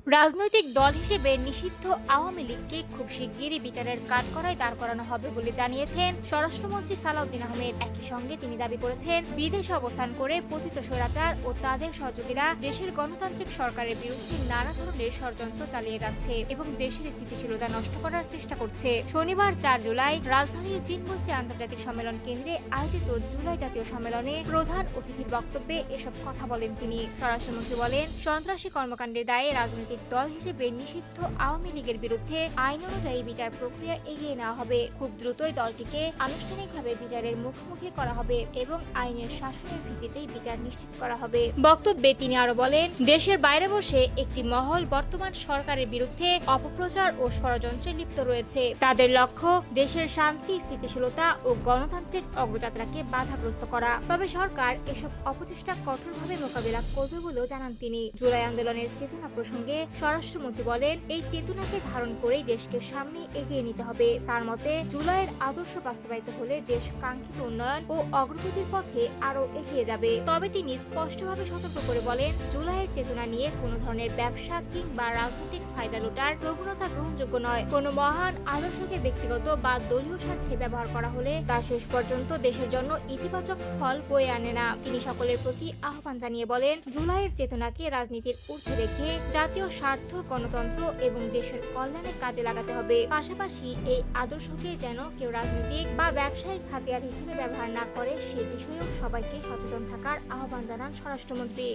রাজনৈতিক দল হিসেবে নিষিদ্ধ আওয়ামী লীগকে খুব শিগগিরই বিচারের কাঠগড়ায় দাঁড় করানো হবে বলে জানিয়েছেন স্বরাষ্ট্রমন্ত্রী সালাউদ্দিন আহমেদ। একই সঙ্গে তিনি দাবি করেছেন, বিদেশে অবস্থান করে পতিত স্বৈরাচার ও তাদের সহযোগীরা দেশের গণতান্ত্রিক সরকারের বিরুদ্ধে নানা ধরনের ষড়যন্ত্র চালিয়ে যাচ্ছে এবং দেশের স্থিতিশীলতা নষ্ট করার চেষ্টা করছে। শনিবার 4 জুলাই রাজধানীর চীনমৈত্রী আন্তর্জাতিক সম্মেলন কেন্দ্রে আয়োজিত জুলাই জাতীয় সম্মেলনে প্রধান অতিথির বক্তব্যে এসব কথা বলেন তিনি। স্বরাষ্ট্রমন্ত্রী বলেন, সন্ত্রাসী কর্মকাণ্ডের দায়ে রাজনৈতিক দল হিসেবে নিষিদ্ধ আওয়ামী লীগের বিরুদ্ধে আইন অনুযায়ী বিচার প্রক্রিয়া এগিয়ে নেওয়া হবে। খুব দ্রুতই দলটিকে আনুষ্ঠানিকভাবে বিচারের মুখোমুখি করা হবে এবং আইনের শাসনের ভিত্তিতেই বিচার নিশ্চিত করা হবে। বক্তব্যে তিনি আরো বলেন, দেশের বাইরে বসে একটি মহল বর্তমান সরকারের বিরুদ্ধে অপপ্রচার ও ষড়যন্ত্রে লিপ্ত রয়েছে। তাদের লক্ষ্য দেশের শান্তি, স্থিতিশীলতা ও গণতান্ত্রিক অগ্রযাত্রাকে বাধাগ্রস্ত করা। তবে সরকার এসব অপচেষ্টা কঠোরভাবে মোকাবিলা করবে বলেও জানান তিনি। জুলাই আন্দোলনের চেতনা প্রসঙ্গে স্বরাষ্ট্রমন্ত্রী বলেন, এই চেতনাকে ধারণ করেই দেশকে সামনে এগিয়ে নিতে হবে। তার মতে, জুলাইয়ের আদর্শ বাস্তবায়িত হলে দেশ কাঙ্ক্ষিত উন্নয়ন ও অগ্রগতির পথে আরো এগিয়ে যাবে। তবে তিনি স্পষ্টভাবে সতর্ক করে বলেন, জুলাইয়ের চেতনা নিয়ে কোনো ধরনের ব্যবসা কিংবা রাজনৈতিক ফায়দা লুটার প্রবণতা গ্রহণযোগ্য নয়। কোনো মহান আদর্শকে ব্যক্তিগত বা দলীয় স্বার্থে ব্যবহার করা হলে তা শেষ পর্যন্ত দেশের জন্য ইতিবাচক ফল বয়ে আনে না। তিনি সকলের প্রতি আহ্বান জানিয়ে বলেন, জুলাইয়ের চেতনাকে রাজনীতির ঊর্ধ্বে রেখে জাতীয় স্বার্থ, গণতন্ত্র এবং দেশের কল্যাণে কাজে লাগাতে হবে। পাশাপাশি এই আদর্শকে যেন কেউ রাজনৈতিক বা ব্যবসায়িক হাতিয়ার হিসেবে ব্যবহার না করে সে বিষয়েও সবাইকে সচেতন থাকার আহ্বান জানান স্বরাষ্ট্রমন্ত্রী।